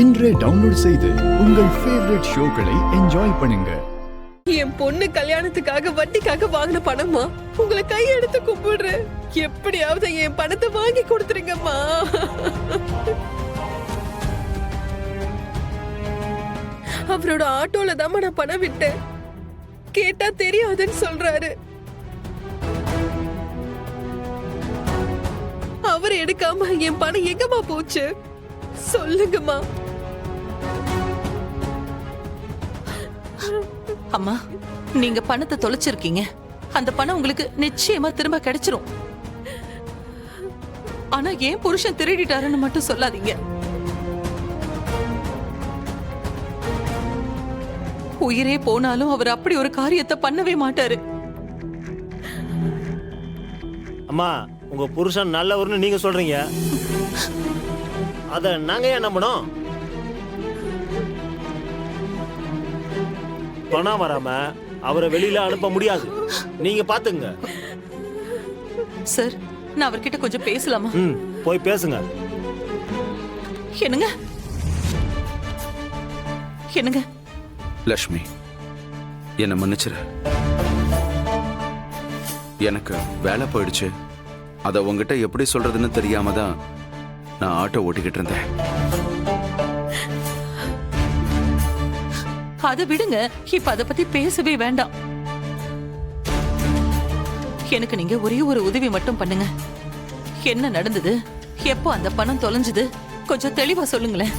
இன்றே டவுன்லோட் செய்து உங்கள் ஃபேவரட் ஷோக்களை என்ஜாய் பண்ணுங்க. என் பொண்ணு கல்யாணத்துக்காக வட்டிக்காக வாங்கின பணமா உங்களை கையெடுத்து கும்பிடுறேன். எப்படியாவது என் பணத்தை வாங்கி கொடுத்துருங்கம்மா. அவரோட ஆட்டோல தான் நான் பணம் விட்டேன். கேட்டா தெரியாதுன்னு சொல்றாரு. அவர் எடுக்காம என் பணம் எங்கம்மா போச்சு சொல்லுங்கம்மா. அம்மா, நீங்க பணத்தை தொலைச்சிருக்கீங்க. அந்த பணம் உங்களுக்கு நிச்சயமா திரும்ப கிடைச்சிரும். ஆனா ஏன் புருஷன் திருடிட்டாருன்னு மட்டும் சொல்லாதீங்க. உயிரே போனாலும் அவர் அப்படி ஒரு காரியத்தை பண்ணவே மாட்டாரு. அம்மா, உங்க புருஷன் நல்லவர்னு நீங்க சொல்றீங்க, அத நாங்க ஏன் நம்பணும்? பணம் வராம அவரை வெளியில அனுப்ப முடியாது. நீங்க பாத்துங்க. சார், நான் அவர்கிட்ட கொஞ்சம் பேசலாமா? போய் பேசுங்க. என்னங்க என்னங்க? லட்சுமி, என்ன மன்னிச்சிரு. எனக்கு வேலை போயிடுச்சு. அதை உங்ககிட்ட எப்படி சொல்றதுன்னு தெரியாம தான் நான் ஆட்டோ ஓட்டிக்கிட்டு இருந்தேன். அதை விடுங்க, இப்ப அதை பத்தி பேசவே வேண்டாம். எனக்கு நீங்க ஒரே ஒரு உதவி மட்டும் பண்ணுங்க. என்ன நடந்தது, எப்போ அந்த பணம் தொலைஞ்சது, கொஞ்சம் தெளிவா சொல்லுங்களேன்.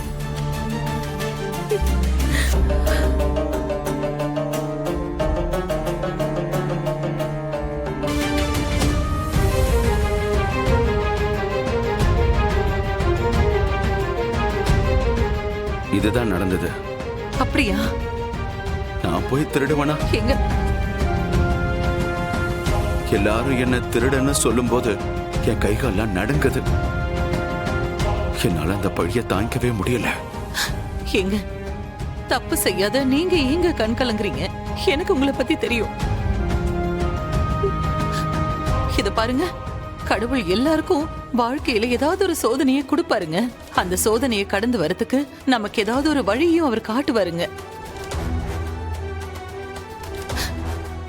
இதுதான் நடந்தது. அப்படியா? நான் போய் திருடுவனா? எங்க எல்லாரும் என்ன திருடன்னு சொல்லும் போது என் கைகாலாம் நடுங்குது. என்னால அந்த பழிய தாங்கிக்கவே முடியல. எங்க தப்பு செய்யாத நீங்க எங்க கண் கலங்குறீங்க? எனக்கு உங்களை பத்தி தெரியும். இத பாருங்க, கடவுள் எல்லாருக்கும் வாழ்க்கையில ஏதாவது ஒரு சோதனையை கொடுப்பாருங்க. அந்த சோதனையை கடந்து வரதுக்கு நமக்கு ஏதாவது ஒரு வழியும் அவர் காட்டுவாருங்க.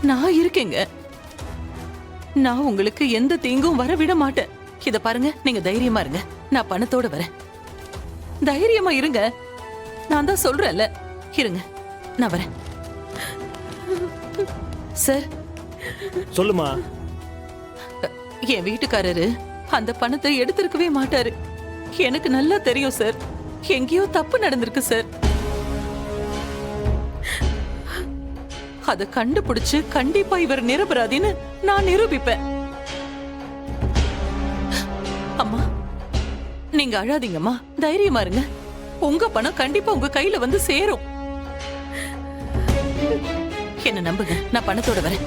நான் இருக்கேங்க. நான் உங்களுக்கு எந்த தீங்கும் வர விட மாட்டேன். இத பாருங்க, நீங்க தைரியமா இருங்க. நான் பணத்தோட வரேன். தைரியமா இருங்க. நான் தான் சொல்றேன்ல, இருங்க, நான் வரேன். சார். சொல்லுமா. என் வீட்டுக்காரரு அந்த பணத்தை எடுத்திருக்கவே மாட்டாரு. எனக்கு நல்லா தெரியும் சார். எங்கேயோ தப்பு நடந்திருக்கு சார். அதை கண்டுபிடிச்சு கண்டிப்பா இவர் நிரபராதின்னு நான் நிரூபிப்பேன். அம்மா, நீங்க அழாதீங்கம்மா, தைரியமா இருங்க. உங்க பணம் கண்டிப்பா உங்க கையில வந்து சேரும். என்ன நம்புங்க, நான் பணத்தோட வரேன்.